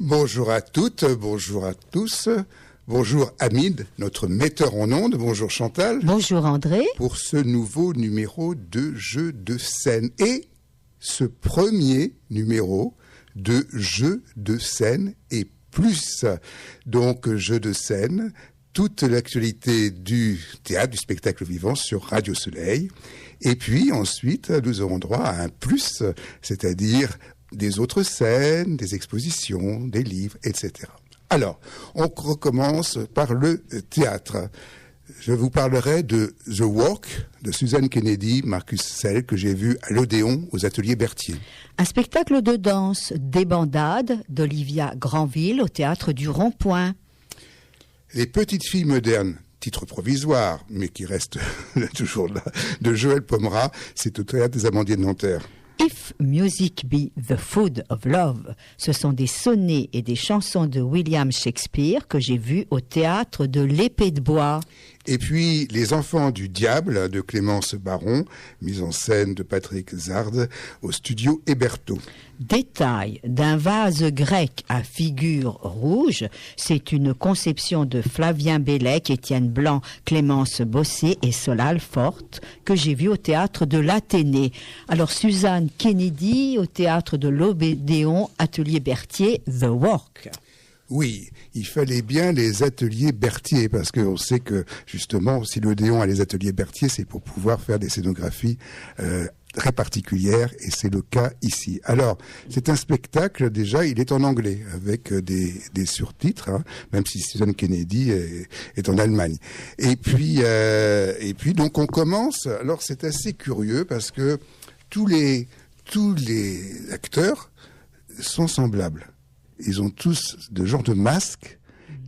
Bonjour à toutes, bonjour à tous. Bonjour Hamid, notre metteur en ondes. Bonjour Chantal. Bonjour André. Pour ce nouveau numéro de Jeux de scène. Et ce premier numéro de Jeux de scène et plus. Donc Jeux de scène, toute l'actualité du théâtre, du spectacle vivant sur Radio Soleil. Et puis ensuite, nous aurons droit à un plus, c'est-à-dire des autres scènes, des expositions, des livres, etc. Alors, on recommence par le théâtre. Je vous parlerai de The Walk de Suzanne Kennedy, Marcus Sell, que j'ai vu à l'Odéon aux Ateliers Berthier. Un spectacle de danse, Débandade d'Olivia Granville au Théâtre du Rond-Point. Les petites filles modernes, titre provisoire, mais qui reste toujours là, de Joël Pomera, c'est au Théâtre des Amandiers de Nanterre. If Music Be the Food of Love, ce sont des sonnets et des chansons de William Shakespeare que j'ai vus au Théâtre de l'Épée de Bois. Et puis Les Enfants du Diable de Clémence Baron, mise en scène de Patrick Zard au studio Hébertot. Détail d'un vase grec à figure rouge, c'est une conception de Flavien Bellec, Étienne Blanc, Clémence Bossé et Solal Forte que j'ai vu au Théâtre de l'Athénée. Alors Suzanne Kennedy au Théâtre de l'Odéon, Atelier Berthier, The Walk. Oui, il fallait bien les ateliers Berthier, parce qu'on sait que, justement, si l'Odéon a les ateliers Berthier, c'est pour pouvoir faire des scénographies très particulières, et c'est le cas ici. Alors, c'est un spectacle, déjà, il est en anglais, avec des surtitres, hein, même si Suzanne Kennedy est en Allemagne. Et puis, donc, on commence, alors c'est assez curieux, parce que tous les acteurs sont semblables. Ils ont tous de genre de masques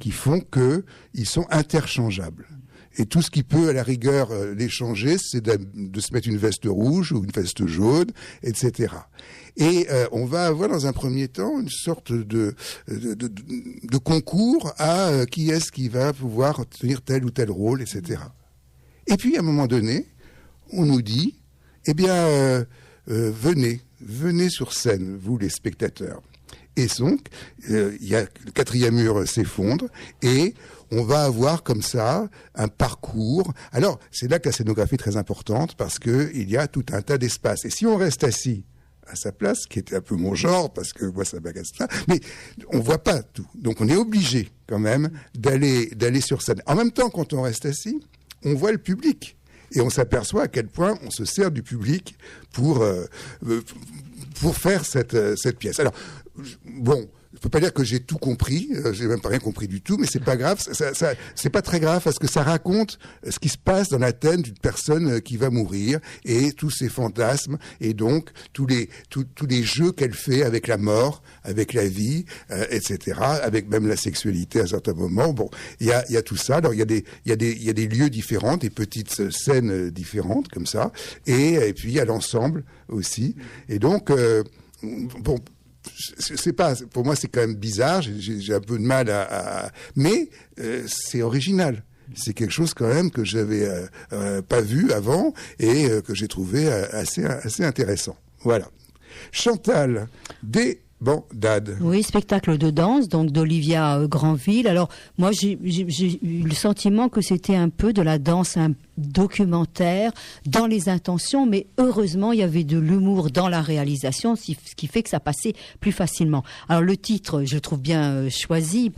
qui font qu'ils sont interchangeables. Et tout ce qui peut, à la rigueur, les changer, c'est de se mettre une veste rouge ou une veste jaune, etc. Et on va avoir dans un premier temps une sorte de concours à qui est-ce qui va pouvoir tenir tel ou tel rôle, etc. Et puis, à un moment donné, on nous dit, eh bien, venez sur scène, vous les spectateurs. Et donc, le quatrième mur s'effondre et on va avoir comme ça un parcours. Alors, c'est là que la scénographie est très importante parce que il y a tout un tas d'espaces. Et si on reste assis à sa place, qui était un peu mon genre, parce que moi ça m'agace pas, mais on voit pas tout. Donc on est obligé quand même d'aller sur scène. En même temps, quand on reste assis, on voit le public. Et on s'aperçoit à quel point on se sert du public pour faire cette pièce. Alors, bon, je peux pas dire que j'ai tout compris, j'ai même pas rien compris du tout, mais c'est pas grave, c'est pas très grave parce que ça raconte ce qui se passe dans la tête d'une personne qui va mourir et tous ses fantasmes et donc tous les jeux qu'elle fait avec la mort, avec la vie, etc., avec même la sexualité à certains moments. Bon, il y a tout ça. Alors il y a des lieux différents, des petites scènes différentes comme ça, et puis il y a l'ensemble aussi. Et donc bon. C'est pas, pour moi c'est quand même bizarre, j'ai un peu de mal mais c'est original. C'est quelque chose quand même que j'avais pas vu avant et que j'ai trouvé assez intéressant. Voilà. Chantal, Débandade. Oui, spectacle de danse, donc d'Olivia Granville. Alors, moi, j'ai eu le sentiment que c'était un peu de la danse documentaire dans les intentions, mais heureusement, il y avait de l'humour dans la réalisation, ce qui fait que ça passait plus facilement. Alors, le titre, je le trouve bien choisi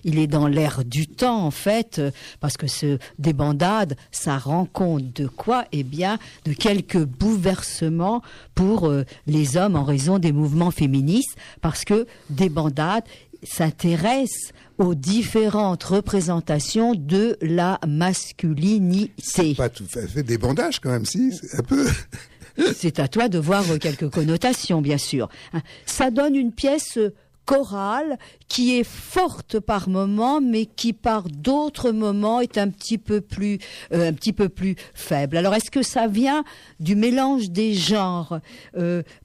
il est dans l'air du temps, en fait, parce que ce Débandade, ça rend compte de quoi? Eh bien, de quelques bouleversements pour les hommes en raison des mouvements féministes, parce que Débandade s'intéresse aux différentes représentations de la masculinité. C'est pas tout à fait des bandages quand même, si, c'est un peu... C'est à toi de voir quelques connotations, bien sûr. Ça donne une pièce chorale qui est forte par moments, mais qui par d'autres moments est un petit peu plus faible. Alors, est-ce que ça vient du mélange des genres?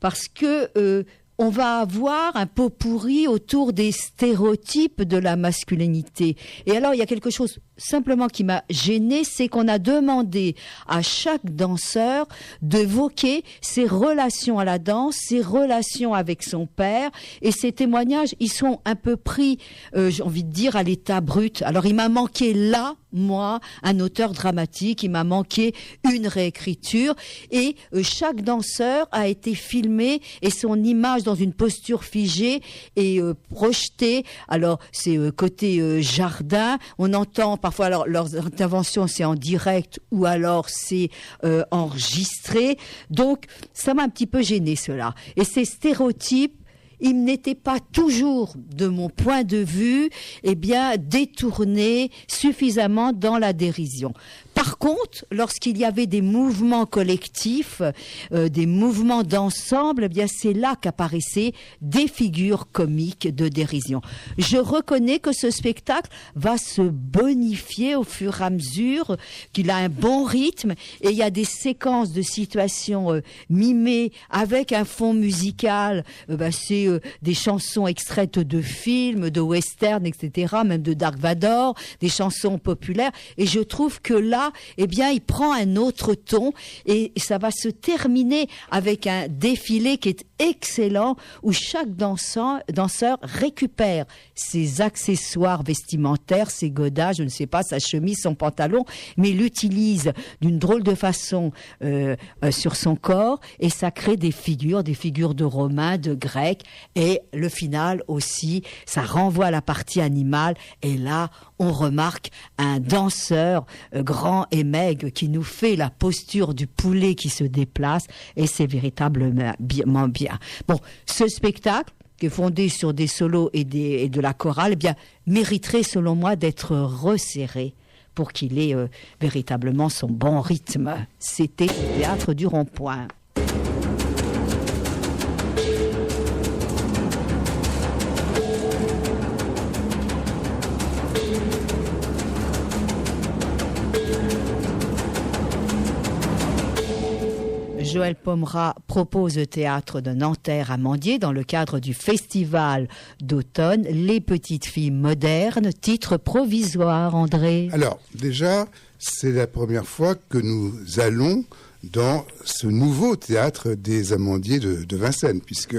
Parce que on va avoir un pot pourri autour des stéréotypes de la masculinité. Et alors, il y a quelque chose simplement qui m'a gênée, c'est qu'on a demandé à chaque danseur d'évoquer ses relations à la danse, ses relations avec son père, et ces témoignages, ils sont un peu pris, j'ai envie de dire, à l'état brut. Alors, il m'a manqué là, moi, un auteur dramatique, il m'a manqué une réécriture, et chaque danseur a été filmé, et son image dans une posture figée et projetée. Alors, c'est côté jardin, on entend parfois, alors leurs interventions c'est en direct ou alors c'est enregistré. Donc ça m'a un petit peu gêné cela. Et ces stéréotypes, ils n'étaient pas toujours, de mon point de vue, détournés suffisamment dans la dérision. Par contre, lorsqu'il y avait des mouvements collectifs, des mouvements d'ensemble, c'est là qu'apparaissaient des figures comiques de dérision. Je reconnais que ce spectacle va se bonifier au fur et à mesure, qu'il a un bon rythme, et il y a des séquences de situations mimées avec un fond musical. C'est des chansons extraites de films, de westerns, etc., même de Dark Vador, des chansons populaires. Et je trouve que là, il prend un autre ton et ça va se terminer avec un défilé qui est excellent où chaque danseur récupère ses accessoires vestimentaires, ses godasses, je ne sais pas, sa chemise, son pantalon, mais l'utilise d'une drôle de façon sur son corps et ça crée des figures de Romains, de Grecs et le final aussi, ça renvoie à la partie animale et là, on remarque un danseur grand et maigre qui nous fait la posture du poulet qui se déplace et c'est véritablement bien. Bon, ce spectacle qui est fondé sur des solos et de la chorale, mériterait selon moi d'être resserré pour qu'il ait véritablement son bon rythme. C'était le Théâtre du Rond-Point. Joël Pomera propose au théâtre de Nanterre-Amandier dans le cadre du festival d'automne Les Petites Filles Modernes, titre provisoire, André. Alors, déjà, c'est la première fois que nous allons dans ce nouveau théâtre des Amandiers de Vincennes, puisque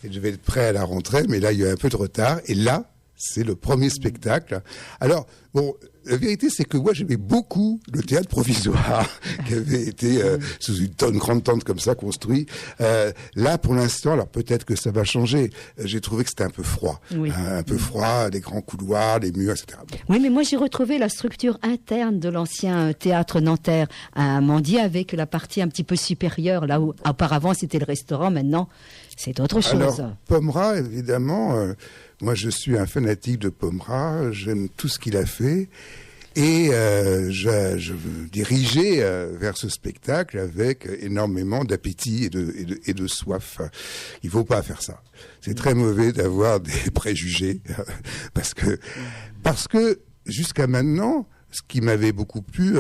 je devais être prêt à la rentrée, mais là, il y a eu un peu de retard, et là, c'est le premier spectacle. Alors, bon, la vérité, c'est que moi, j'aimais beaucoup le théâtre provisoire qui avait été sous une grande tente comme ça construit. Là, pour l'instant, alors peut-être que ça va changer. J'ai trouvé que c'était un peu froid. Oui. Un peu froid, les grands couloirs, les murs, etc. Bon. Oui, mais moi, j'ai retrouvé la structure interne de l'ancien théâtre Nanterre à Amandier avec la partie un petit peu supérieure, là où auparavant, c'était le restaurant. Maintenant, c'est autre chose. Alors, Pomera, évidemment... moi, je suis un fanatique de Pomera, j'aime tout ce qu'il a fait, et je me dirigeais vers ce spectacle avec énormément d'appétit et de soif. Il faut pas faire ça. C'est très mauvais d'avoir des préjugés, parce que jusqu'à maintenant, ce qui m'avait beaucoup plu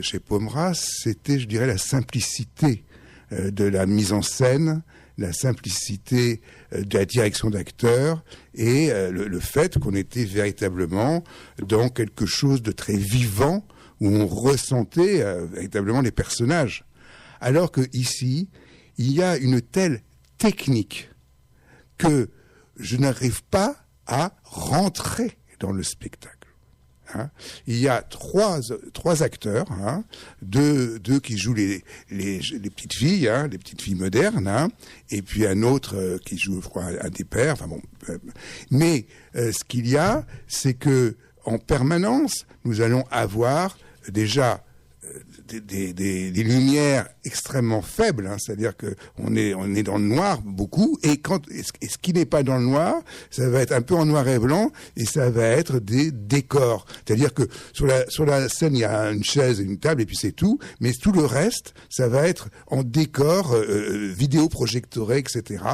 chez Pomera, c'était, je dirais, la simplicité de la mise en scène, la simplicité de la direction d'acteurs et le fait qu'on était véritablement dans quelque chose de très vivant où on ressentait véritablement les personnages. Alors que ici, il y a une telle technique que je n'arrive pas à rentrer dans le spectacle. Hein. Il y a trois acteurs, hein, deux qui jouent les petites filles, hein, les petites filles modernes, hein, et puis un autre qui joue, je crois, un des pères. Enfin bon, mais ce qu'il y a, c'est que en permanence, nous allons avoir déjà des lumières extrêmement faibles, hein, c'est-à-dire que on est dans le noir beaucoup, et ce qui n'est pas dans le noir, ça va être un peu en noir et blanc, et ça va être des décors. C'est-à-dire que sur la scène, il y a une chaise et une table, et puis c'est tout, mais tout le reste, ça va être en décor vidéoprojectoré, etc.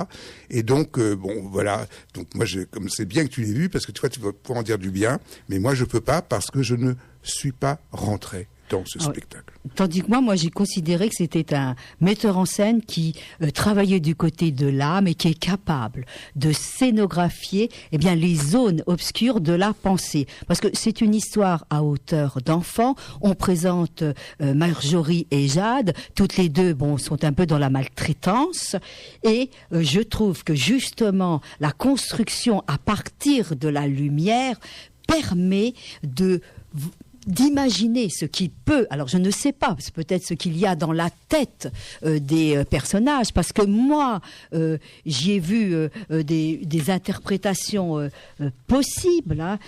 Et donc, bon, voilà. Donc moi, comme c'est bien que tu l'aies vu, parce que tu vas pouvoir en dire du bien, mais moi, je peux pas, parce que je ne suis pas rentré dans ce spectacle. Tandis que moi, j'ai considéré que c'était un metteur en scène qui travaillait du côté de l'âme et qui est capable de scénographier les zones obscures de la pensée. Parce que c'est une histoire à hauteur d'enfant. On présente Marjorie et Jade. Toutes les deux sont un peu dans la maltraitance. Et je trouve que justement, la construction à partir de la lumière permet d'imaginer ce qui peut, alors je ne sais pas, c'est peut-être ce qu'il y a dans la tête des personnages, parce que moi, j'y ai vu des interprétations possibles, hein,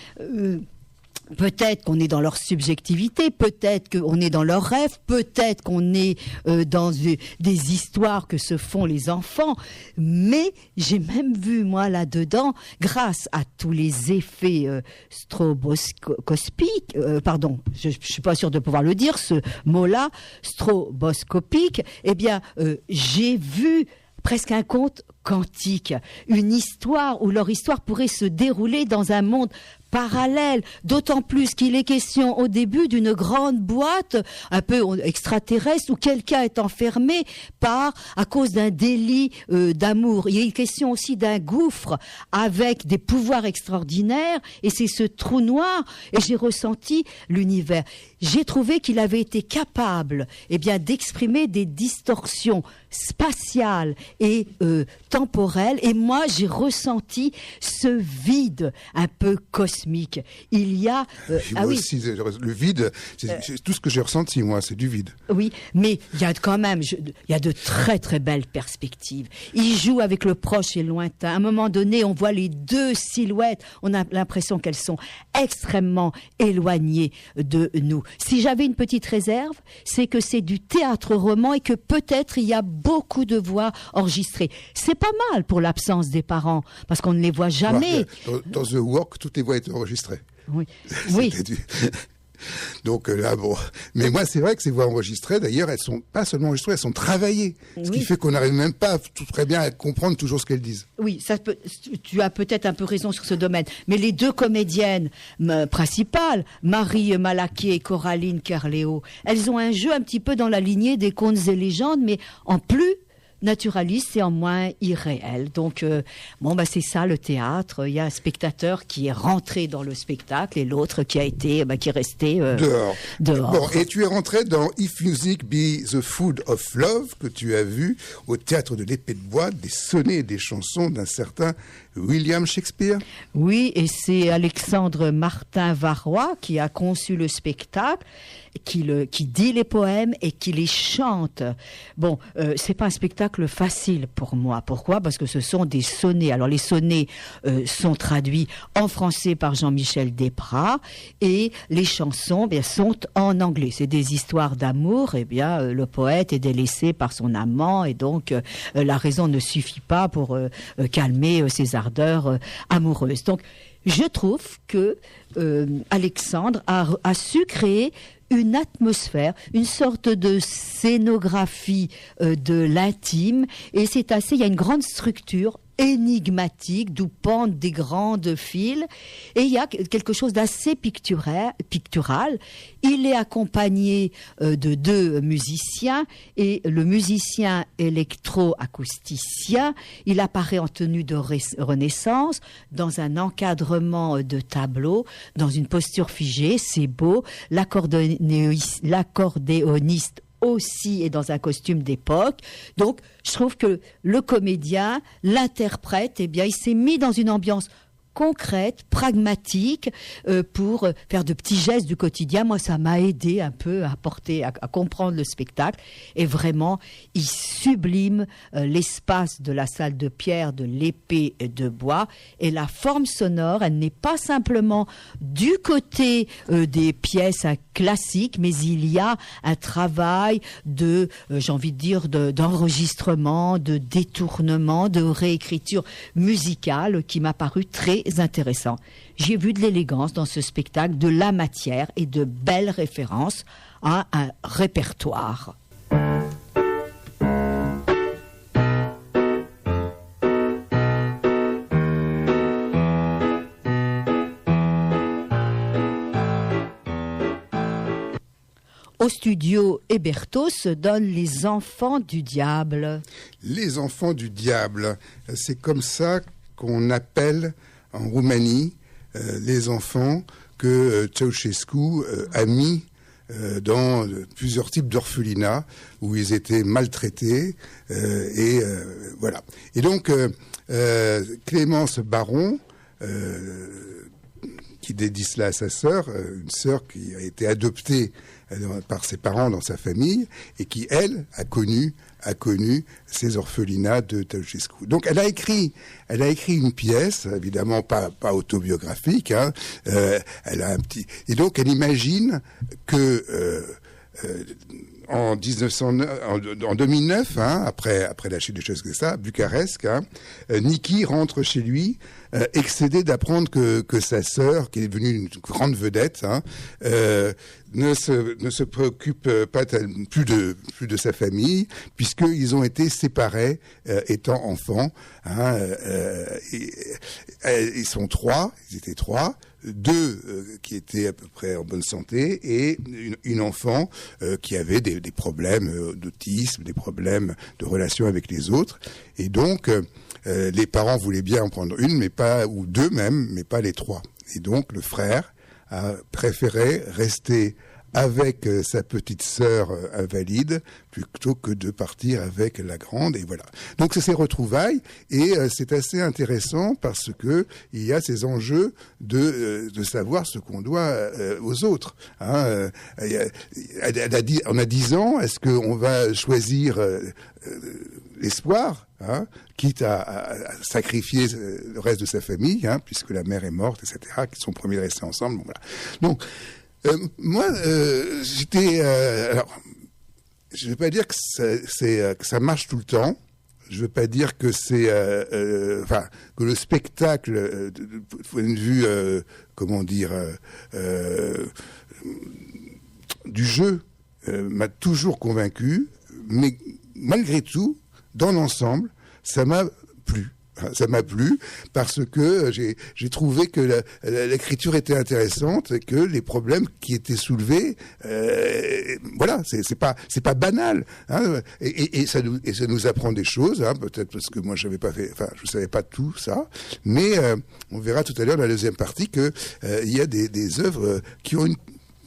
peut-être qu'on est dans leur subjectivité, peut-être qu'on est dans leurs rêves, peut-être qu'on est dans des histoires que se font les enfants, mais j'ai même vu, moi, là-dedans, grâce à tous les effets stroboscopiques, je suis pas sûre de pouvoir le dire, ce mot-là, stroboscopique, j'ai vu presque un conte quantique, une histoire où leur histoire pourrait se dérouler dans un monde parallèle, d'autant plus qu'il est question au début d'une grande boîte un peu extraterrestre où quelqu'un est enfermé à cause d'un délit d'amour. Il y a une question aussi d'un gouffre avec des pouvoirs extraordinaires et c'est ce trou noir et j'ai ressenti l'univers. J'ai trouvé qu'il avait été capable d'exprimer des distorsions spatiales et temporelles et moi j'ai ressenti ce vide un peu cosmique. Il y a aussi, le vide, c'est tout ce que j'ai ressenti moi, c'est du vide. Oui, mais il y a quand même de très très belles perspectives. Il joue avec le proche et le lointain. À un moment donné, on voit les deux silhouettes. On a l'impression qu'elles sont extrêmement éloignées de nous. Si j'avais une petite réserve, c'est que c'est du théâtre roman et que peut-être il y a beaucoup de voix enregistrées. C'est pas mal pour l'absence des parents, parce qu'on ne les voit jamais. Dans The Walk, toutes les voix étaient enregistrées. Oui. Oui. Donc là, mais moi c'est vrai que ces voix enregistrées, d'ailleurs, elles sont pas seulement enregistrées, elles sont travaillées, ce qui fait qu'on n'arrive même pas très bien à comprendre toujours ce qu'elles disent. Oui, tu as peut-être un peu raison sur ce domaine, mais les deux comédiennes principales, Marie Malaquier et Coraline Kerléo, elles ont un jeu un petit peu dans la lignée des contes et légendes, mais en plus naturaliste et en moins irréel. Donc, c'est ça le théâtre. Il y a un spectateur qui est rentré dans le spectacle et l'autre qui est resté dehors. Bon, et tu es rentré dans If Music Be the Food of Love, que tu as vu au théâtre de l'Épée de Bois, des sonnets et des chansons d'un certain William Shakespeare. Oui, et c'est Alexandre Martin Varrois qui a conçu le spectacle, qui dit les poèmes et qui les chante. Bon, c'est pas un spectacle facile pour moi. Pourquoi ? Parce que ce sont des sonnets. Alors les sonnets sont traduits en français par Jean-Michel Desprats et les chansons sont en anglais. C'est des histoires d'amour. Le poète est délaissé par son amant et donc la raison ne suffit pas pour calmer ses ardeurs amoureuses. Donc je trouve que Alexandre a su créer une atmosphère, une sorte de scénographie de l'intime, et il y a une grande structure énigmatique d'où pendent des grandes files et il y a quelque chose d'assez pictural. Il est accompagné de deux musiciens et le musicien électro-acousticien, il apparaît en tenue de Renaissance dans un encadrement de tableau, dans une posture figée, c'est beau, l'accordéoniste aussi est dans un costume d'époque. Donc, je trouve que le comédien, l'interprète, il s'est mis dans une ambiance concrète, pragmatique, pour faire de petits gestes du quotidien. Moi, ça m'a aidé un peu à comprendre le spectacle. Et vraiment, il sublime l'espace de la salle de pierre, de l'Épée de Bois. Et la forme sonore, elle n'est pas simplement du côté des pièces classiques, mais il y a un travail d'enregistrement, de détournement, de réécriture musicale qui m'a paru très intéressant. J'ai vu de l'élégance dans ce spectacle, de la matière et de belles références à un répertoire. au studio Hébertot se donne Les Enfants du Diable. Les Enfants du Diable, c'est comme ça qu'on appelle en Roumanie les enfants que Ceausescu a mis dans plusieurs types d'orphelinats où ils étaient maltraités voilà. Et donc Clémence Baron qui dédie cela à sa sœur, une sœur qui a été adoptée par ses parents dans sa famille et qui, elle, a connu ces orphelinats de Ceausescu. Donc elle a écrit une pièce, évidemment pas autobiographique, hein, et donc elle imagine que en 2009, hein, après la chute de Ceausescu, à Bucarest, hein, Niki rentre chez lui, excédé d'apprendre que sa sœur, qui est devenue une grande vedette, hein, ne se préoccupe pas plus de sa famille, puisqu'ils ont été séparés étant enfants. Hein, ils étaient trois. Deux qui étaient à peu près en bonne santé et une enfant qui avait des problèmes d'autisme, des problèmes de relation avec les autres. Et donc, les parents voulaient bien en prendre une, ou deux même, mais pas les trois. Et donc, le frère a préféré rester avec sa petite sœur invalide plutôt que de partir avec la grande, et voilà. Donc c'est ces retrouvailles et c'est assez intéressant parce que il y a ces enjeux de savoir ce qu'on doit aux autres. Hein. On a 10 ans, est-ce qu'on va choisir l'espoir, hein, quitte à sacrifier le reste de sa famille, hein, puisque la mère est morte, etc., qui sont promis de rester ensemble. Bon, voilà. Donc moi, j'étais. Alors, je ne veux pas dire que ça marche tout le temps. Je ne veux pas dire que que le spectacle, du point de vue, du jeu, m'a toujours convaincu. Mais malgré tout, dans l'ensemble, ça m'a plu. Ça m'a plu parce que j'ai trouvé que l'écriture était intéressante et que les problèmes qui étaient soulevés, voilà, c'est pas banal, hein, et ça nous apprend des choses, hein, peut-être parce que moi je savais pas tout ça, mais on verra tout à l'heure dans la deuxième partie que il y a des œuvres qui ont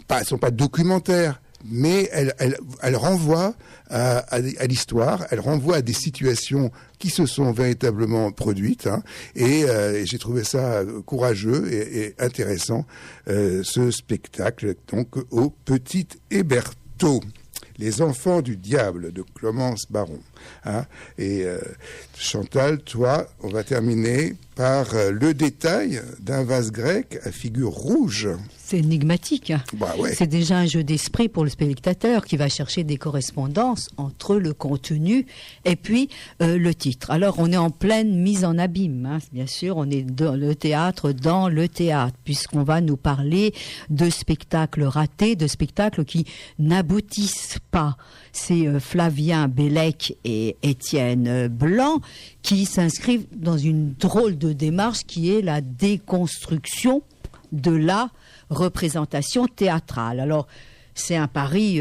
elles sont pas documentaires, mais elle renvoie à l'histoire, elle renvoie à des situations qui se sont véritablement produites, hein, et j'ai trouvé ça courageux et intéressant, ce spectacle, donc au Petit Hébertot. Les Enfants du Diable de Clémence Baron. Hein. Et Chantal, toi, on va terminer par le détail d'un vase grec à figure rouge. C'est énigmatique. Bah ouais. C'est déjà un jeu d'esprit pour le spectateur qui va chercher des correspondances entre le contenu et puis le titre. Alors, on est en pleine mise en abîme. Hein. Bien sûr, on est dans le théâtre, puisqu'on va nous parler de spectacles ratés, de spectacles qui n'aboutissent pas. C'est Flavien Bellec et Étienne Blanc qui s'inscrivent dans une drôle de démarche qui est la déconstruction de la représentation théâtrale. Alors, c'est un pari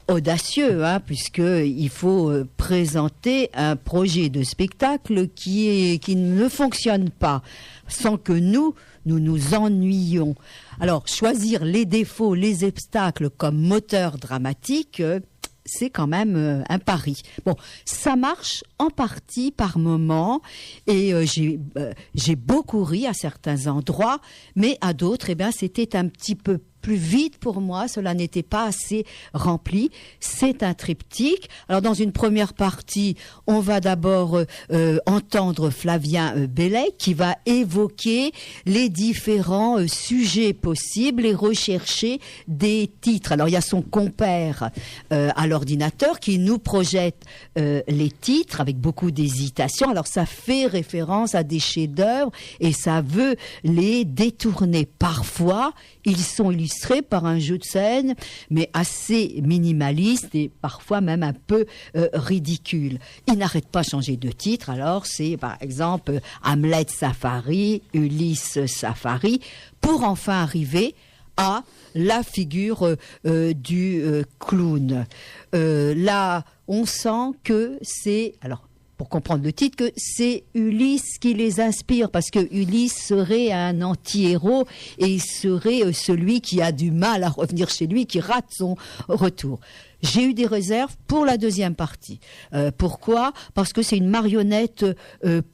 audacieux, hein, puisqu'il faut présenter un projet de spectacle qui ne fonctionne pas, sans que nous nous ennuyions. Alors, choisir les défauts, les obstacles comme moteur dramatique, c'est quand même un pari. Bon, ça marche en partie par moment et j'ai beaucoup ri à certains endroits, mais à d'autres, c'était un petit peu plus vide pour moi, cela n'était pas assez rempli. C'est un triptyque. Alors dans une première partie, on va d'abord entendre Flavien Bellec qui va évoquer les différents sujets possibles et rechercher des titres. Alors il y a son compère à l'ordinateur qui nous projette les titres avec beaucoup d'hésitation. Alors ça fait référence à des chefs-d'œuvre et ça veut les détourner. Parfois, ils sont illustrés par un jeu de scène, mais assez minimaliste et parfois même un peu ridicule. Il n'arrête pas de changer de titre, alors c'est par exemple Hamlet Safari, Ulysse Safari, pour enfin arriver à la figure du clown. Là, on sent que c'est... Alors, pour comprendre le titre, que c'est Ulysse qui les inspire, parce que Ulysse serait un anti-héros et il serait celui qui a du mal à revenir chez lui, qui rate son retour. J'ai eu des réserves pour la deuxième partie. Pourquoi ? Parce que c'est une marionnette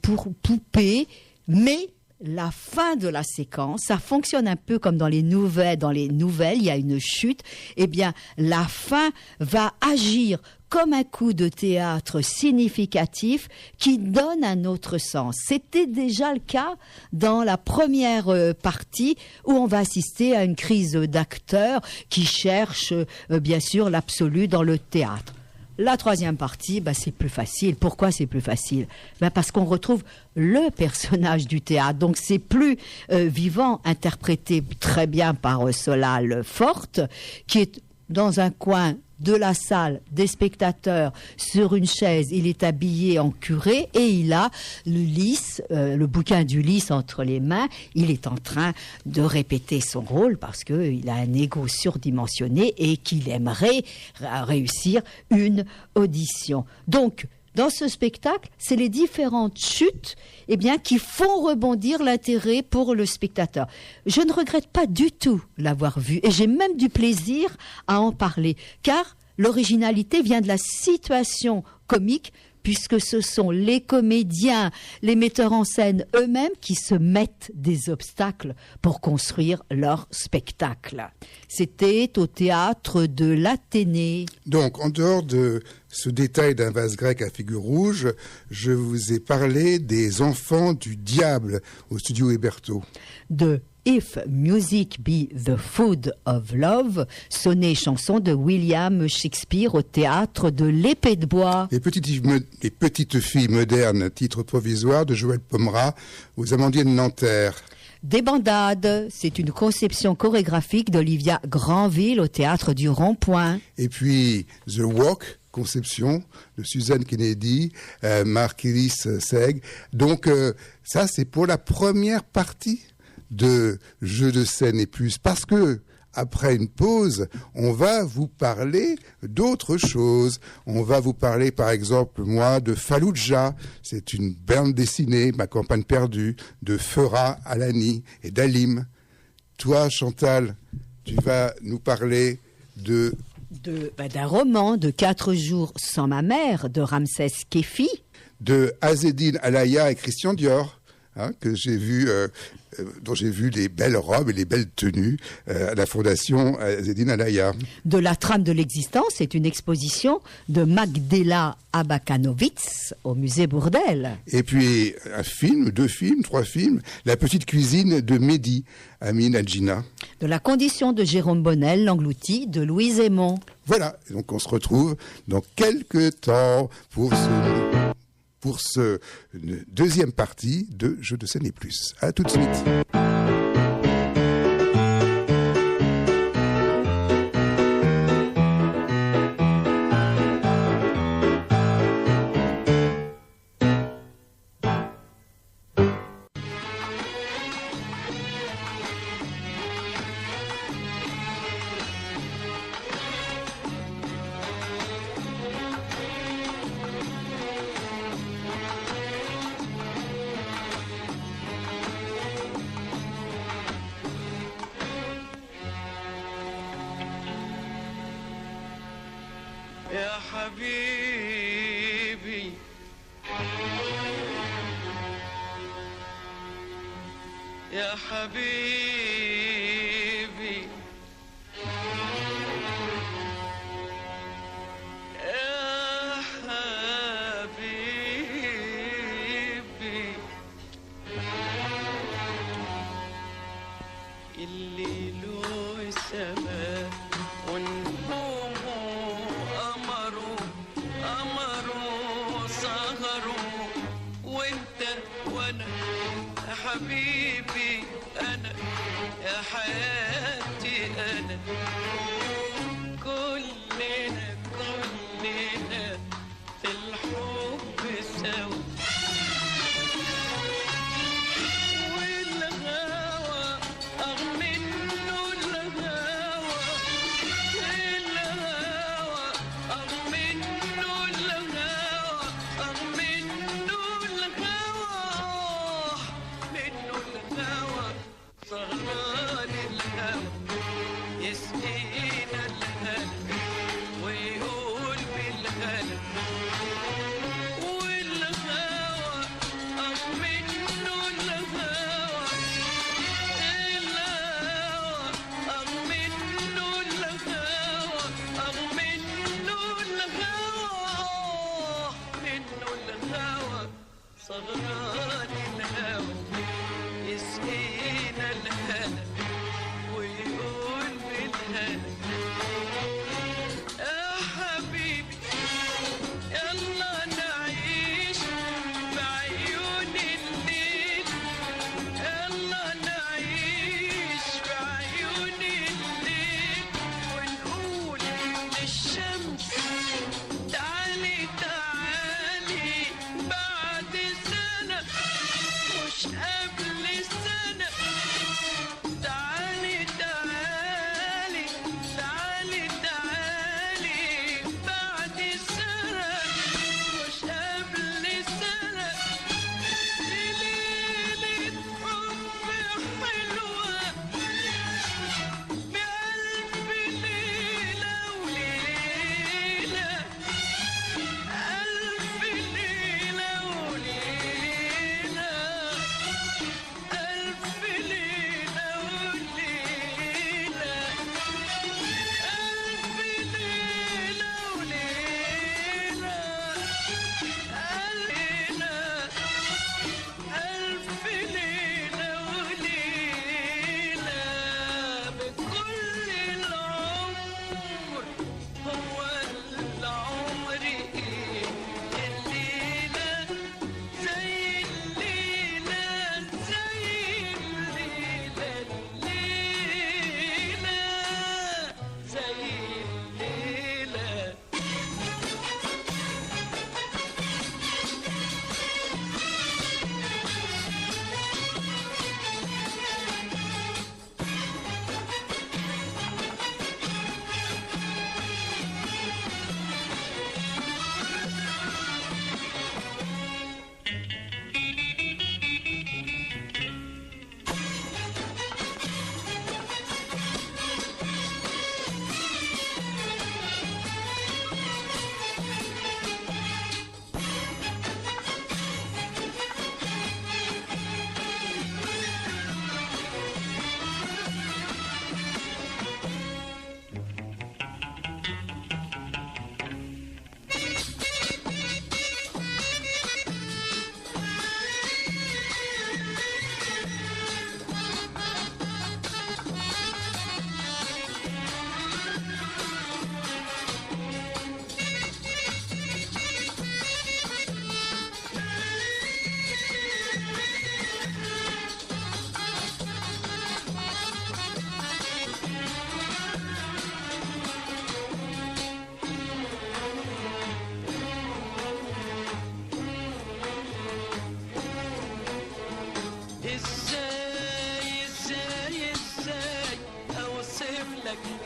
pour poupée, mais la fin de la séquence, ça fonctionne un peu comme dans les nouvelles. Dans les nouvelles, il y a une chute. Eh bien, la fin va agir comme un coup de théâtre significatif qui donne un autre sens. C'était déjà le cas dans la première partie où on va assister à une crise d'acteurs qui cherchent bien sûr l'absolu dans le théâtre. La troisième partie, c'est plus facile. Pourquoi c'est plus facile ? Parce qu'on retrouve le personnage du théâtre. Donc c'est plus vivant, interprété très bien par Solal Forte, qui est dans un coin de la salle, des spectateurs, sur une chaise. Il est habillé en curé et il a le bouquin d'Ulysse entre les mains. Il est en train de répéter son rôle parce qu'il a un ego surdimensionné et qu'il aimerait réussir une audition. Donc, dans ce spectacle, c'est les différentes chutes qui font rebondir l'intérêt pour le spectateur. Je ne regrette pas du tout l'avoir vu et j'ai même du plaisir à en parler car l'originalité vient de la situation comique puisque ce sont les comédiens, les metteurs en scène eux-mêmes qui se mettent des obstacles pour construire leur spectacle. C'était au théâtre de l'Athénée. Donc, en dehors de ce détail d'un vase grec à figure rouge, je vous ai parlé des enfants du diable au studio Héberto. De If Music Be the Food of Love, sonnet chanson de William Shakespeare au théâtre de l'Épée de Bois. Les petites filles modernes, titre provisoire de Joël Pomera aux Amandiers de Nanterre. Des bandades, c'est une conception chorégraphique d'Olivia Granville au théâtre du Rond-Point. Et puis The Walk, conception de Suzanne Kennedy, Mark-Iris Seg. Donc ça c'est pour la première partie de Jeux de scène et plus, parce que après une pause, on va vous parler d'autres choses. On va vous parler, par exemple, moi, de Fallujah. C'est une bande dessinée, Ma campagne perdue, de Fera Alani et d'Alim. Toi, Chantal, tu vas nous parler d'un roman de 4 jours sans ma mère, de Ramsès Kefi. De Azzedine Alaya et Christian Dior. Que j'ai vu, dont j'ai vu les belles robes et les belles tenues à la Fondation Azzedine Alaya. De la trame de l'existence, c'est une exposition de Magdela Abakanowicz au musée Bourdelle. Et puis un film, 2 films, 3 films, La petite cuisine de Mehdi, Amin Adjina. De la condition de Jérôme Bonnel, L'englouti de Louise Aymon. Voilà, donc on se retrouve dans quelques temps pour ce deuxième partie de Jeux de scène et plus. À tout de suite. يا حبيبي يا حبيبي يا حبيبي الليل والسماء ونجومه قمروا سهروا وانت وانا يا حبيبي انا يا حياتي انا كلنا في الحب سوا والهوى أغمنه الهوى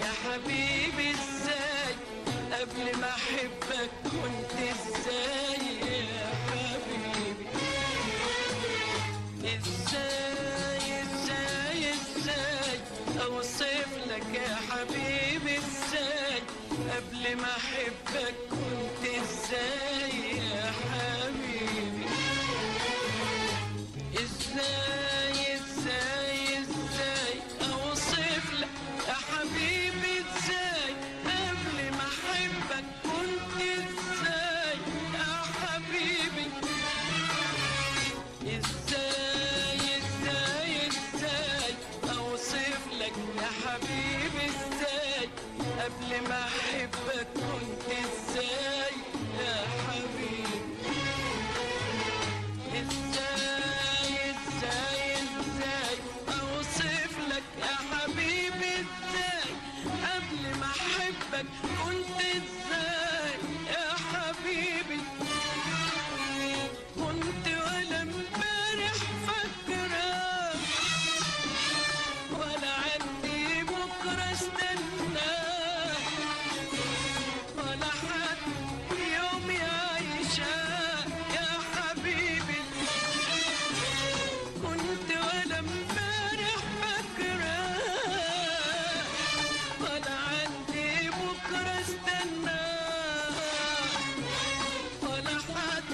يا حبيبي ازاي قبل ما احبك كنت ازاي يا حبيبي ازاي اوصف لك يا حبيبي ازاي قبل ما احبك كنت ازاي يا حبيبي ازاي اوصف لك يا حبيبي ازاي قبل ما احبك كنت ازاي يا حبيبي ازاي اوصف لك يا حبيبي ازاي قبل ما احبك كنت ازاي يا حبيبي ازاي اوصف لك يا حبيبي ازاي قبل ما احبك كنت ازاي يا حبيبي كنت ولا امبارح فاكره ولا عندي بكره استناه ولا حد يوم يعيشها يا حبيبي كنت ولا امبارح فاكره ولا عندي بكره استناه ولا حد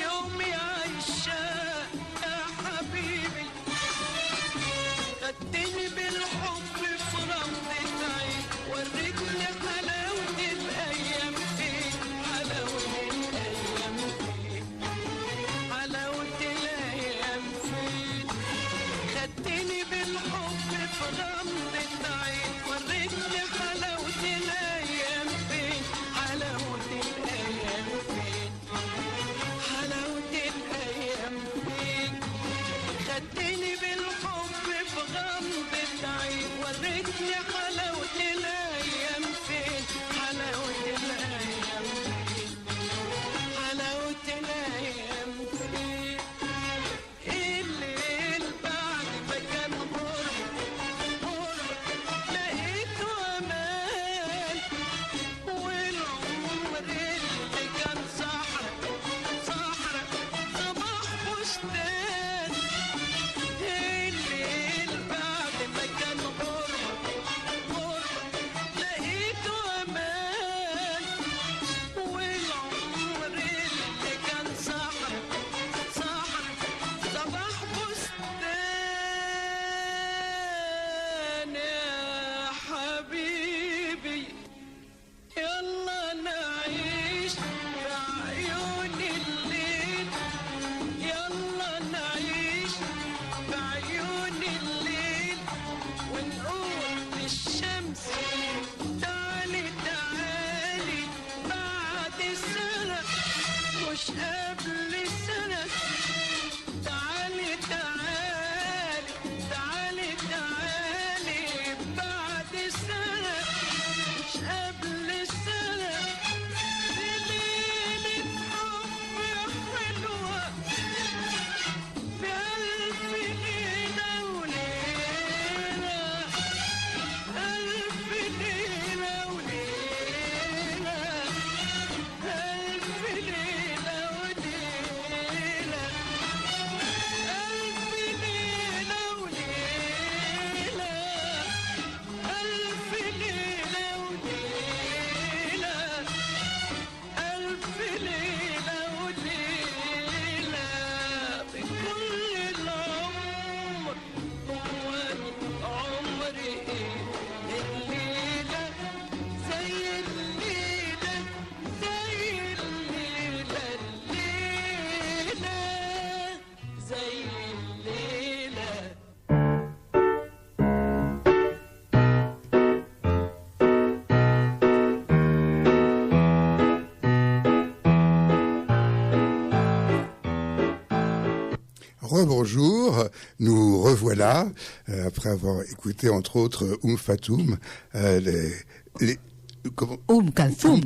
يوم يعيشها يا حبيبي خدتني بالحب في رمضة عين وريتني حلاوة الأيام فيك حلاوة الأيام فيك حلاوة الأيام فيك خدتني بالحب في رمضة عين وريتني حلاوة الأيام فيك حلاوة الأيام فيك حلاوة الأيام فيك خدتني بالحب في غمضة عين وريتني حلاوة الأيام فين حلاوة الأيام فين حلاوة الأيام فين الليل بعد ما كان غرب لقيته أمان والعمر اللي كان صحرا صباح بستان الليل بعد ما كان غربة لقيته أمان والعمر اللي كان صحرا صباح بستان يا حبيبي يلا نعيش في عيون الليل يلا نعيش في عيون الليل ونقول للشمس تعالي بعد سنة مش قبل سنة تعالي بعد سنة مش قبل سنة في ليلة حب حلوة بألف ليلة وليلة ألف ليلة وليلة ألف ليلة وليلة ألف ليلة وليلة ألف ليلة وليلة ألف ليلة وليلة بكل العمر هو العمر الليلة زي الليلة زي الليلة الليلة زي الليلة Rebonjour, nous revoilà, après avoir écouté entre autres Fatoum,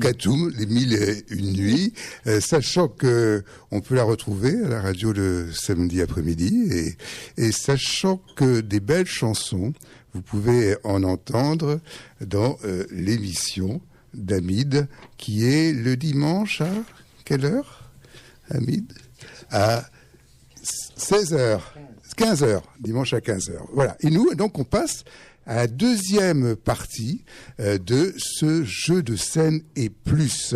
Kalthoum, les 1001 nuits, sachant que on peut la retrouver à la radio le samedi après-midi et sachant que des belles chansons vous pouvez en entendre dans l'émission d'Hamid, qui est le dimanche à quelle heure, Hamid? À 16h, 15h, dimanche à 15h. Voilà. Et nous, donc, on passe à la deuxième partie de ce jeu de scène et plus.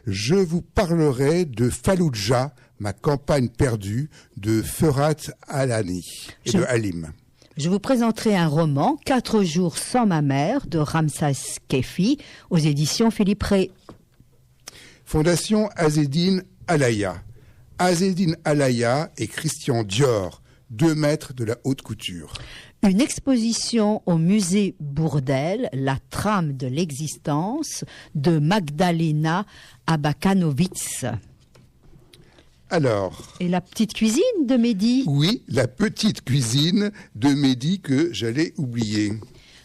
Je vous parlerai de Fallujah, ma campagne perdue, de Ferhat Alani et de Halim. Je vous présenterai un roman, 4 jours sans ma mère, de Ramsas Kefi, aux éditions Philippe Rey. Fondation Azzedine Alaya. Azzedine Alaya et Christian Dior, 2 maîtres de la haute couture. Une exposition au musée Bourdelle, La trame de l'existence, de Magdalena Abakanowicz. Alors, Et la petite cuisine de Mehdi, oui, la petite cuisine de Mehdi que j'allais oublier.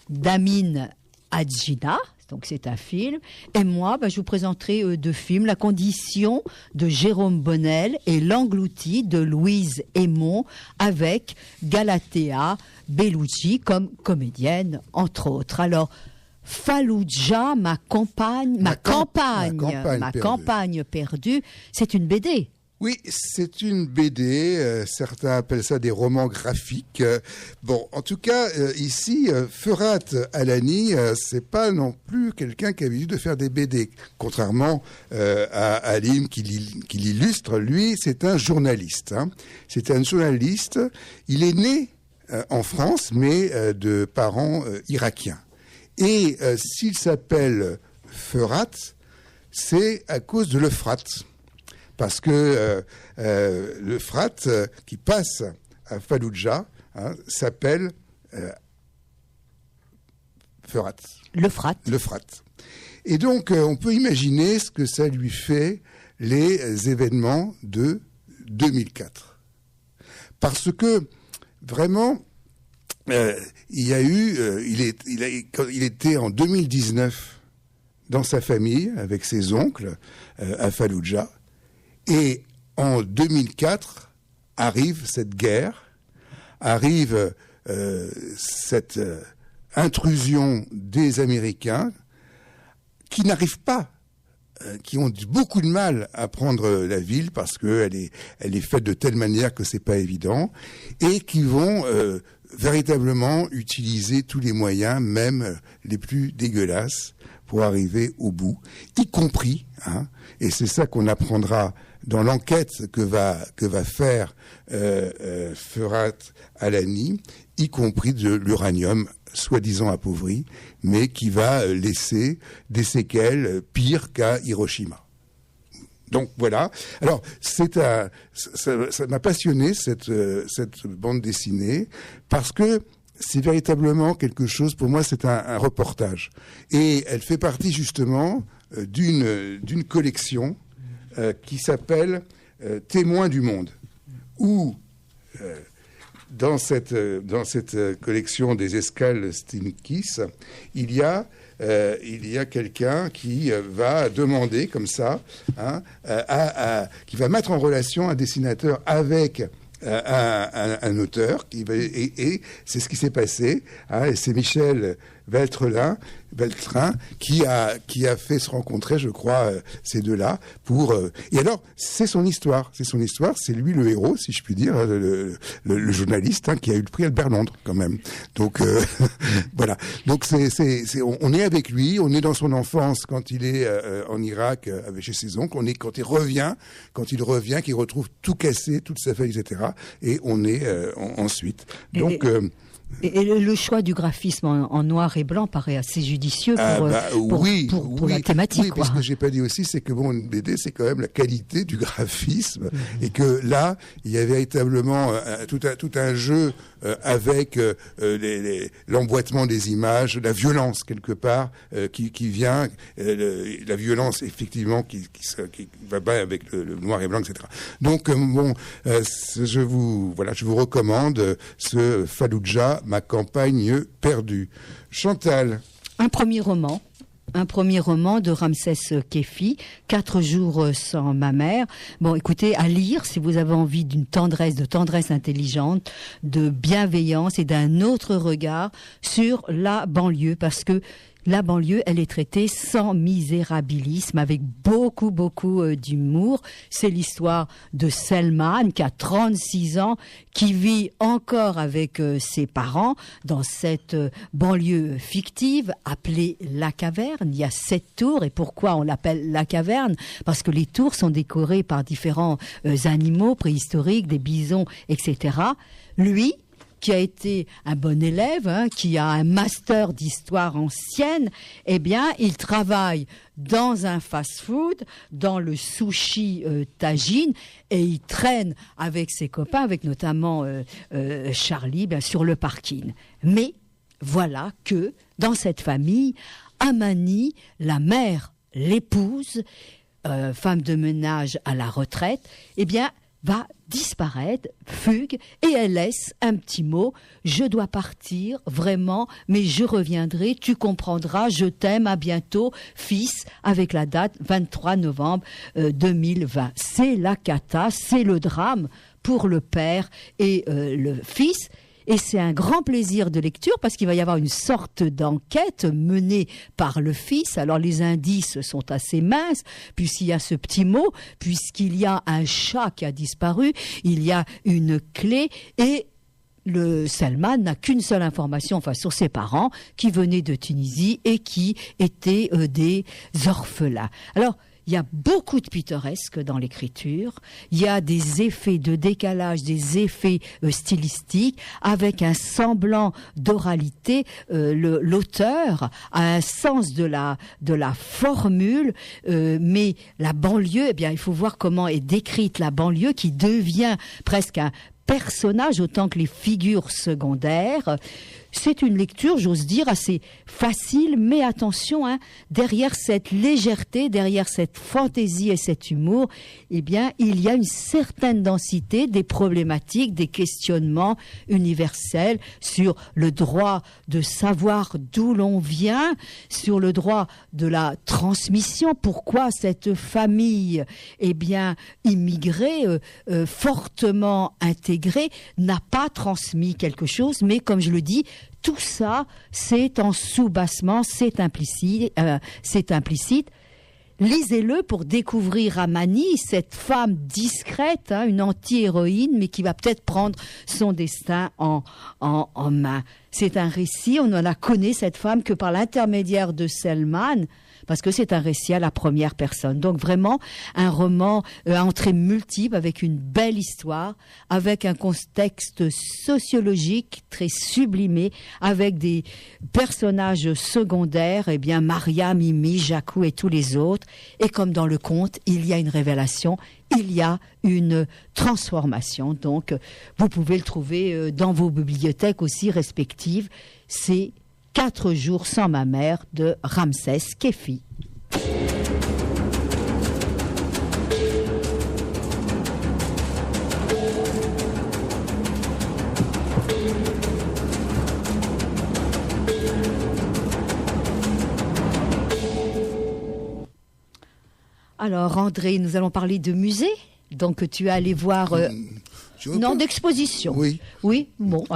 d'Amin Hadjina, donc c'est un film. Et moi, je vous présenterai 2 films, La condition de Jérôme Bonnel et L'englouti de Louise Aymon, avec Galatea Bellucci comme comédienne, entre autres. Alors, Fallujah, ma campagne perdue, c'est une BD. Oui, c'est une BD, certains appellent ça des romans graphiques. Bon, en tout cas, ici, Ferhat Alani, c'est pas non plus quelqu'un qui a l'habitude de faire des BD. Contrairement à Halim qui l'illustre, lui, c'est un journaliste. Hein. C'est un journaliste, il est né en France, mais de parents irakiens. Et s'il s'appelle Ferhat, c'est à cause de l'Euphrate. Parce que l'Euphrate qui passe à Fallujah s'appelle Ferhat. L'Euphrate. Et donc, on peut imaginer ce que ça lui fait, les événements de 2004. Parce que, vraiment, il était en 2019 dans sa famille, avec ses oncles, à Fallujah. Et en 2004, arrive cette guerre, arrive cette intrusion des Américains qui n'arrivent pas, qui ont beaucoup de mal à prendre la ville parce qu'elle est faite de telle manière que c'est pas évident, et qui vont véritablement utiliser tous les moyens, même les plus dégueulasses, pour arriver au bout, y compris, et c'est ça qu'on apprendra dans l'enquête que va faire Ferhat Alani, y compris de l'uranium soi-disant appauvri, mais qui va laisser des séquelles pires qu'à Hiroshima. Donc voilà. Alors ça m'a passionné cette bande dessinée parce que c'est véritablement quelque chose. Pour moi, c'est un reportage, et elle fait partie justement d'une collection qui s'appelle Témoins du monde, où dans cette collection des escales Stinkis, il y a quelqu'un qui va demander comme ça, qui va mettre en relation un dessinateur avec un auteur, et c'est ce qui s'est passé, et c'est Michel Veltrin qui a fait se rencontrer, je crois, ces deux-là et alors c'est son histoire, c'est lui le héros, si je puis dire, le journaliste qui a eu le prix Albert Londres quand même. Donc voilà. Donc on est avec lui, on est dans son enfance quand il est en Irak chez ses oncles, quand il revient, qu'il retrouve tout cassé, toute sa famille, etc. Et on est ensuite. Donc Et le choix du graphisme en noir et blanc paraît assez judicieux pour la thématique. Oui, parce que j'ai pas dit aussi, c'est que une BD, c'est quand même la qualité du graphisme, et que là, il y a véritablement tout un jeu avec l'emboîtement des images, la violence quelque part qui vient, la violence effectivement qui va bien avec le noir et blanc, etc. Donc je vous recommande ce Fallujah, ma campagne perdue. Chantal. Un premier roman. un premier roman de Ramsès Kefi, 4 jours sans ma mère. Bon, écoutez, à lire si vous avez envie d'une tendresse, de tendresse intelligente, de bienveillance et d'un autre regard sur la banlieue, parce que la banlieue, elle est traitée sans misérabilisme, avec beaucoup d'humour. C'est l'histoire de Selman, qui a 36 ans, qui vit encore avec ses parents dans cette banlieue fictive appelée La Caverne. Il y a 7 tours. Et pourquoi on l'appelle La Caverne? Parce que les tours sont décorées par différents animaux préhistoriques, des bisons, etc. Lui, qui a été un bon élève, qui a un master d'histoire ancienne, eh bien, il travaille dans un fast-food, dans le sushi Tajin, et il traîne avec ses copains, avec notamment Charlie, sur le parking. Mais voilà que, dans cette famille, Amani, la mère, l'épouse, femme de ménage à la retraite, eh bien, va disparaître, fugue, et elle laisse un petit mot: je dois partir, vraiment, mais je reviendrai, tu comprendras, je t'aime, à bientôt, fils, avec la date 23 novembre 2020. C'est la cata, c'est le drame pour le père et le fils. Et c'est un grand plaisir de lecture parce qu'il va y avoir une sorte d'enquête menée par le fils. Alors les indices sont assez minces puisqu'il y a ce petit mot, puisqu'il y a un chat qui a disparu, il y a une clé et le Selman n'a qu'une seule information sur ses parents qui venaient de Tunisie et qui étaient des orphelins. Alors, il y a beaucoup de pittoresque dans l'écriture, il y a des effets de décalage, des effets stylistiques, avec un semblant d'oralité. L'auteur a un sens de la formule, mais la banlieue, eh bien, il faut voir comment est décrite la banlieue, qui devient presque un personnage autant que les figures secondaires. C'est une lecture, j'ose dire, assez facile, mais attention, derrière cette légèreté, derrière cette fantaisie et cet humour, eh bien, il y a une certaine densité des problématiques, des questionnements universels sur le droit de savoir d'où l'on vient, sur le droit de la transmission. Pourquoi cette famille, eh bien, immigrée, fortement intégrée, n'a pas transmis quelque chose, mais comme je le dis, tout ça, c'est en sous-bassement, c'est implicite. Lisez-le pour découvrir Amani, cette femme discrète, une anti-héroïne, mais qui va peut-être prendre son destin en main. C'est un récit, on ne la connaît, cette femme, que par l'intermédiaire de Selman, parce que c'est un récit à la première personne. Donc vraiment un roman à entrée multiple, avec une belle histoire, avec un contexte sociologique très sublimé, avec des personnages secondaires, eh bien Maria, Mimi, Jacou et tous les autres. Et comme dans le conte, il y a une révélation, il y a une transformation. Donc vous pouvez le trouver dans vos bibliothèques aussi respectives. C'est 4 jours sans ma mère de Ramsès Kefi. Alors André, nous allons parler de musée. Donc tu es allé voir... Non, d'exposition. Oui. Oui, bon,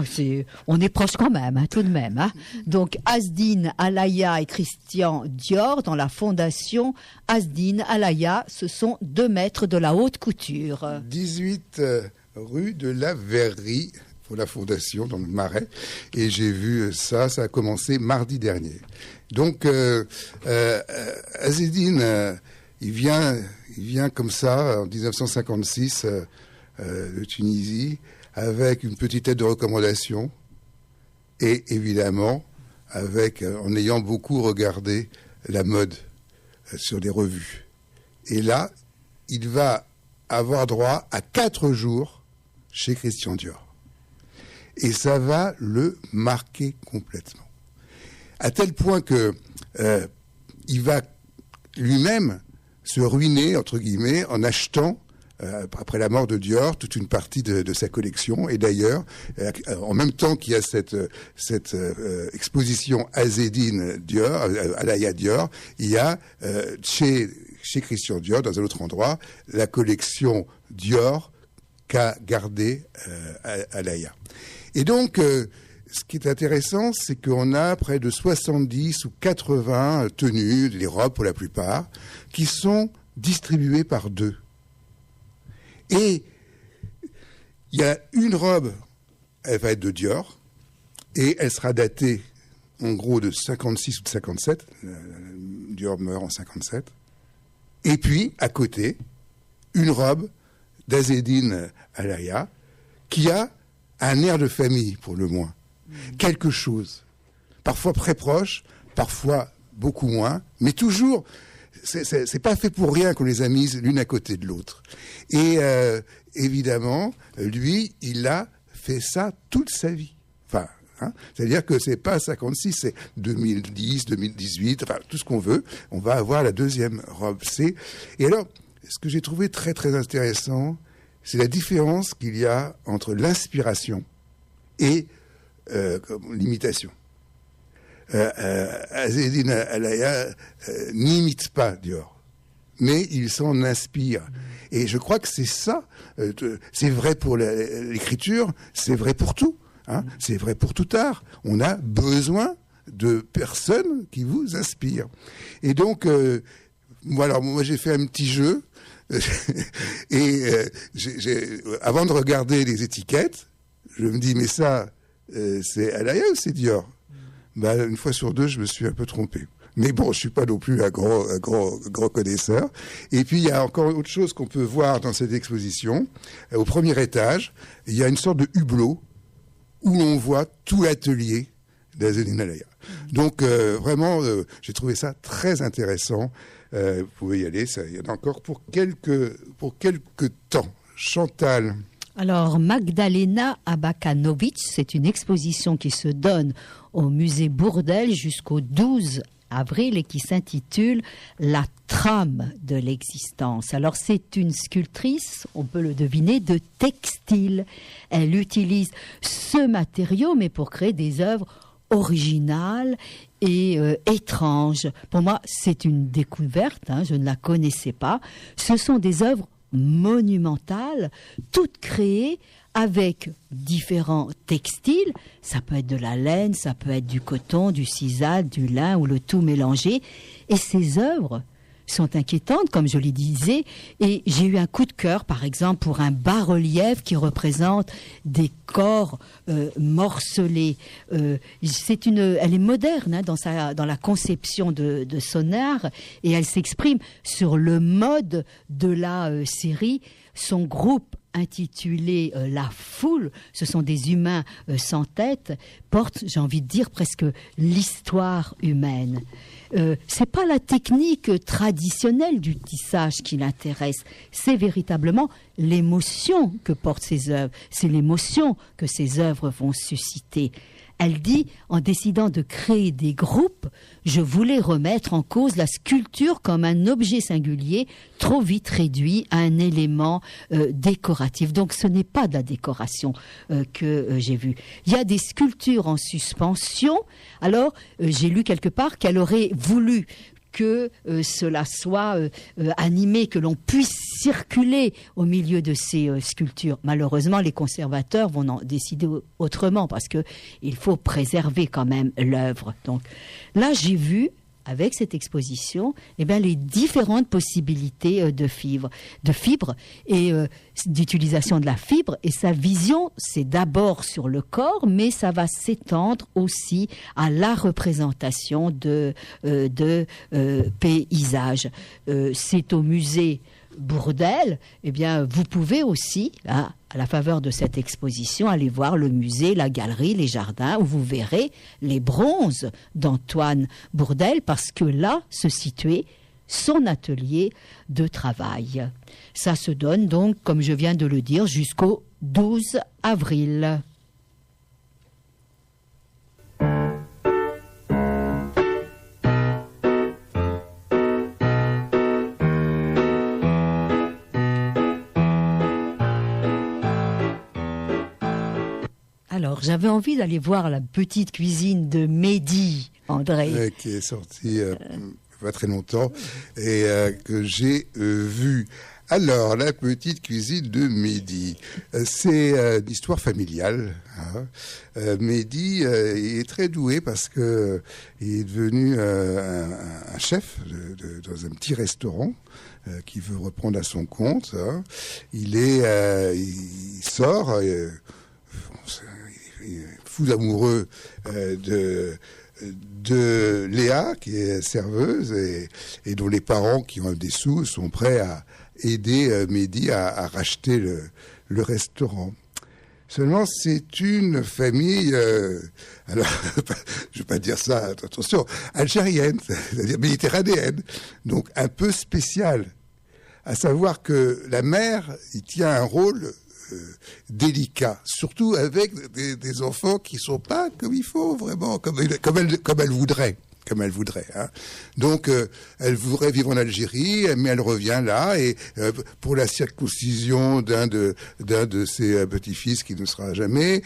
on est proche quand même, tout de même. Donc, Asdine Alaya et Christian Dior, dans la fondation Asdine Alaya, ce sont 2 maîtres de la haute couture. 18 rue de la Verrerie, pour la fondation, dans le Marais. Et j'ai vu ça a commencé mardi dernier. Donc, Asdine, il vient comme ça, en 1956... de Tunisie, avec une petite aide de recommandation et évidemment en ayant beaucoup regardé la mode sur les revues. Et là, il va avoir droit à 4 jours chez Christian Dior. Et ça va le marquer complètement. À tel point que il va lui-même se ruiner, entre guillemets, en achetant après la mort de Dior, toute une partie de sa collection. Et d'ailleurs, en même temps qu'il y a cette exposition Azzedine Dior, Alaïa Dior, il y a chez Christian Dior, dans un autre endroit, la collection Dior qu'a gardée Alaïa. Et donc, ce qui est intéressant, c'est qu'on a près de 70 ou 80 tenues, les robes pour la plupart, qui sont distribuées par deux. Et il y a une robe, elle va être de Dior, et elle sera datée en gros de 56 ou de 57. Dior meurt en 57. Et puis, à côté, une robe d'Azzedine Alaïa qui a un air de famille, pour le moins. Quelque chose. Parfois très proche, parfois beaucoup moins, mais toujours, c'est pas fait pour rien qu'on les a mises l'une à côté de l'autre. Et évidemment, lui, il a fait ça toute sa vie. Enfin, c'est-à-dire que c'est pas 56, c'est 2010, 2018, enfin tout ce qu'on veut. On va avoir la deuxième robe C. Et alors, ce que j'ai trouvé très très intéressant, c'est la différence qu'il y a entre l'inspiration et l'imitation. Azzedine Alaïa n'imite pas Dior, mais il s'en inspire. Et je crois que c'est ça. C'est vrai pour l'écriture, c'est vrai pour tout. C'est vrai pour tout art. On a besoin de personnes qui vous inspirent. Et donc, moi j'ai fait un petit jeu. Et avant de regarder les étiquettes, je me dis, mais ça, c'est Alaïa ou c'est Dior? Une fois sur deux, je me suis un peu trompé. Mais bon, je suis pas non plus un grand connaisseur. Et puis, il y a encore autre chose qu'on peut voir dans cette exposition. Au premier étage, il y a une sorte de hublot où on voit tout l'atelier d'Azzedine Alaïa. Donc, vraiment, j'ai trouvé ça très intéressant. Vous pouvez y aller, il y en a encore pour quelques temps. Chantal. Alors, Magdalena Abakanovic, c'est une exposition qui se donne au musée Bourdelle jusqu'au 12 avril et qui s'intitule « La trame de l'existence ». Alors, c'est une sculptrice, on peut le deviner, de textile. Elle utilise ce matériau, mais pour créer des œuvres originales et étranges. Pour moi, c'est une découverte, je ne la connaissais pas. Ce sont des œuvres monumentales, toutes créées avec différents textiles. Ça peut être de la laine, ça peut être du coton, du sisal, du lin ou le tout mélangé. Et ces œuvres sont inquiétantes, comme je le disais, et j'ai eu un coup de cœur, par exemple, pour un bas-relief qui représente des corps morcelés. Elle est moderne dans la conception de son art, et elle s'exprime sur le mode de la série. Son groupe intitulé La Foule, ce sont des humains sans tête, porte, j'ai envie de dire, presque l'histoire humaine. C'est pas la technique traditionnelle du tissage qui l'intéresse, c'est véritablement l'émotion que portent ces œuvres, c'est l'émotion que ces œuvres vont susciter. Elle dit, en décidant de créer des groupes, je voulais remettre en cause la sculpture comme un objet singulier, trop vite réduit à un élément décoratif. Donc ce n'est pas de la décoration que j'ai vue. Il y a des sculptures en suspension. Alors, j'ai lu quelque part qu'elle aurait voulu que cela soit animé, que l'on puisse circuler au milieu de ces sculptures. Malheureusement, les conservateurs vont en décider autrement parce que il faut préserver quand même l'œuvre. Donc là, j'ai vu avec cette exposition, les différentes possibilités de fibres et d'utilisation de la fibre. Et sa vision, c'est d'abord sur le corps, mais ça va s'étendre aussi à la représentation de paysages. C'est au musée Bourdelle. Vous pouvez aussi, à la faveur de cette exposition, aller voir le musée, la galerie, les jardins, où vous verrez les bronzes d'Antoine Bourdelle, parce que là se situait son atelier de travail. Ça se donne donc, comme je viens de le dire, jusqu'au 12 avril. Alors, j'avais envie d'aller voir la petite cuisine de Mehdi, André. Qui est sorti pas très longtemps et que j'ai vu. Alors, la petite cuisine de Mehdi, c'est l'histoire familiale. Hein. Mehdi il est très doué parce que il est devenu un chef dans un petit restaurant qui veut reprendre à son compte. Hein. Il sort, il est fou amoureux de Léa, qui est serveuse et dont les parents, qui ont des sous, sont prêts à aider Mehdi à racheter le restaurant. Seulement, c'est une famille, alors, je vais pas dire ça, attention, algérienne, c'est-à-dire méditerranéenne, donc un peu spéciale. À savoir que la mère, il tient un rôle délicat, surtout avec des enfants qui sont pas comme il faut, vraiment, comme elle voudrait. Hein. Donc, elle voudrait vivre en Algérie, mais elle revient là, et pour la circoncision d'un de ses petits-fils qui ne sera jamais,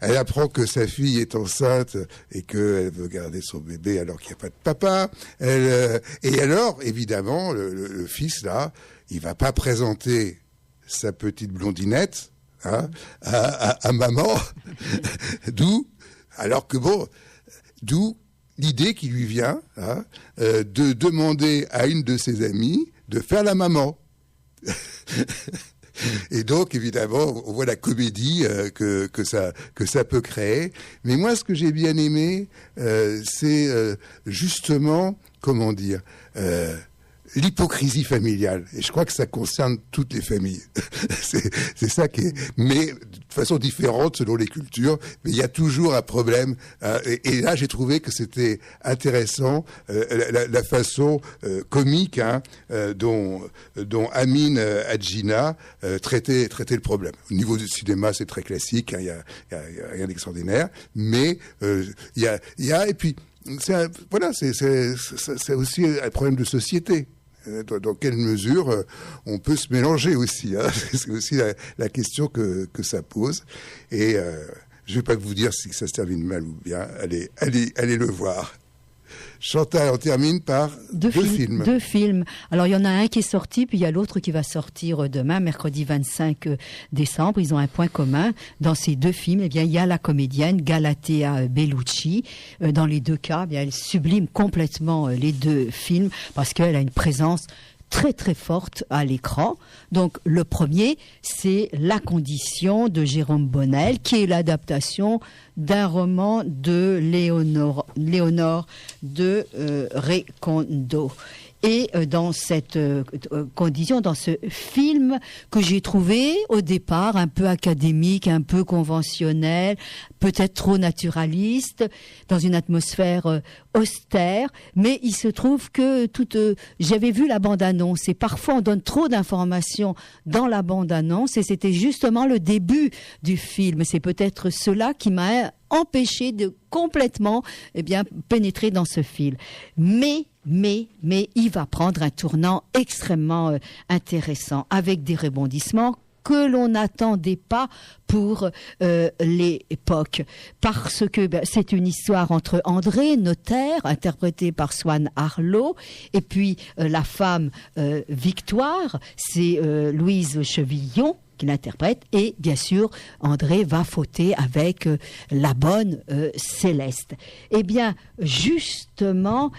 elle apprend que sa fille est enceinte et qu'elle veut garder son bébé alors qu'il n'y a pas de papa. Et alors, évidemment, le fils là, il va pas présenter sa petite blondinette. Hein, à maman, d'où l'idée qui lui vient de demander à une de ses amies de faire la maman. Et donc, évidemment, on voit la comédie que ça peut créer. Mais moi, ce que j'ai bien aimé, c'est justement, comment dire, l'hypocrisie familiale. Et je crois que ça concerne toutes les familles. c'est ça qui est... Mais de façon différente selon les cultures, mais il y a toujours un problème. Et là, j'ai trouvé que c'était intéressant la façon comique dont Amine Adjina traitait le problème. Au niveau du cinéma, c'est très classique, il y a rien d'extraordinaire, mais il y a et puis c'est aussi un problème de société. Dans quelle mesure on peut se mélanger aussi, hein. C'est aussi la question que ça pose. Et je ne vais pas vous dire si ça se termine mal ou bien. Allez le voir. Chantal, on termine par deux films. Deux films. Alors, il y en a un qui est sorti, puis il y a l'autre qui va sortir demain, mercredi 25 décembre. Ils ont un point commun. Dans ces deux films, eh bien, il y a la comédienne Galatea Bellucci. Dans les deux cas, eh bien, elle sublime complètement les deux films parce qu'elle a une présence très très forte à l'écran. Donc le premier, c'est La Condition de Jérôme Bonnel, qui est l'adaptation d'un roman de Léonore de Recondo. Et dans cette condition, dans ce film que j'ai trouvé au départ un peu académique, un peu conventionnel, peut-être trop naturaliste, dans une atmosphère austère, mais il se trouve que j'avais vu la bande-annonce et parfois on donne trop d'informations dans la bande-annonce et c'était justement le début du film. C'est peut-être cela qui m'a empêché de complètement pénétrer dans ce film. Mais il va prendre un tournant extrêmement intéressant, avec des rebondissements que l'on n'attendait pas pour l'époque. Parce que c'est une histoire entre André, notaire, interprété par Swan Arlo, et puis la femme Victoire, c'est Louise Chevillon, qui l'interprète, et bien sûr André va fauter avec la bonne Céleste. Eh bien justement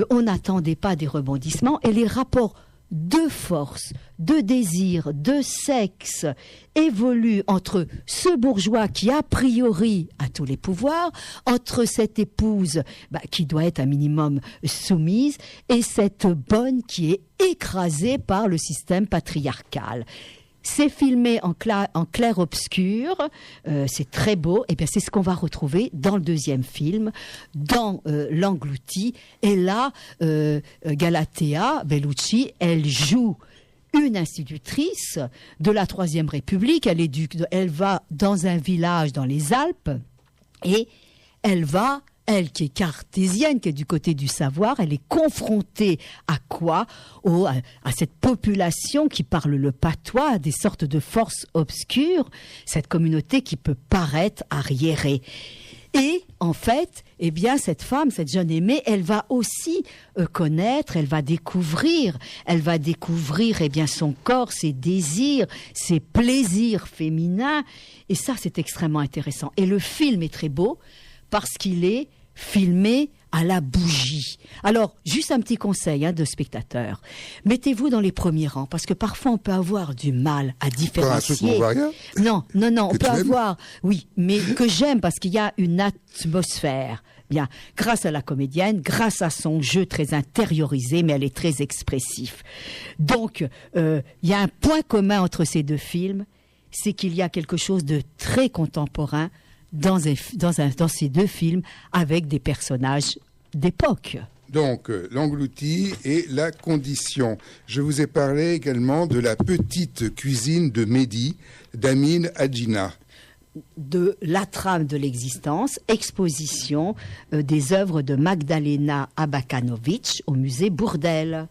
on n'attendait pas des rebondissements et les rapports de force, de désir, de sexe évoluent entre ce bourgeois qui a priori a tous les pouvoirs, entre cette épouse qui doit être un minimum soumise et cette bonne qui est écrasée par le système patriarcal. C'est filmé en clair-obscur, c'est très beau, et bien c'est ce qu'on va retrouver dans le deuxième film, dans L'Englouti. Et là, Galatea Bellucci, elle joue une institutrice de la Troisième République. Elle va dans un village dans les Alpes et elle va elle qui est cartésienne, qui est du côté du savoir, elle est confrontée à quoi? À cette population qui parle le patois, à des sortes de forces obscures, cette communauté qui peut paraître arriérée. Et en fait, eh bien, cette femme, cette jeune aimée, elle va aussi connaître, elle va découvrir, eh bien, son corps, ses désirs, ses plaisirs féminins. Et ça, c'est extrêmement intéressant. Et le film est très beau parce qu'il est filmé à la bougie. Alors, juste un petit conseil de spectateur. Mettez-vous dans les premiers rangs, parce que parfois on peut avoir du mal à différencier. Non, on peut avoir, oui, mais que j'aime parce qu'il y a une atmosphère. Bien, grâce à la comédienne, grâce à son jeu très intériorisé, mais elle est très expressif. Donc, il y a un point commun entre ces deux films, c'est qu'il y a quelque chose de très contemporain dans ces deux films avec des personnages d'époque. Donc, l'englouti et la condition. Je vous ai parlé également de la petite cuisine de Mehdi, d'Amin Hadjina. De la trame de l'existence, exposition des œuvres de Magdalena Abakanowicz au musée Bourdelle.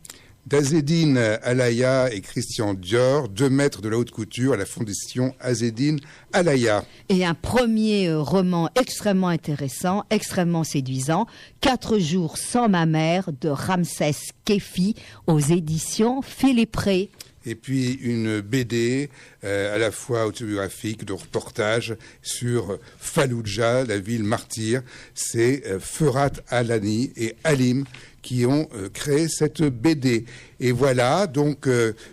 D'Azzedine Alaya et Christian Dior, 2 maîtres de la haute couture à la fondation Azzedine Alaya. Et un premier roman extrêmement intéressant, extrêmement séduisant, 4 jours sans ma mère de Ramsès Kefi aux éditions Philippe Rey. Et puis une BD à la fois autobiographique, de reportage sur Fallujah, la ville martyre. C'est Ferhat Alani et Halim qui ont créé cette BD. Et voilà, donc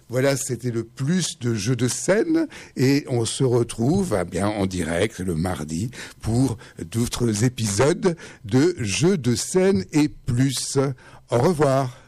voilà, c'était le plus de jeux de scène. Et on se retrouve bien en direct le mardi pour d'autres épisodes de jeux de scène et plus. Au revoir.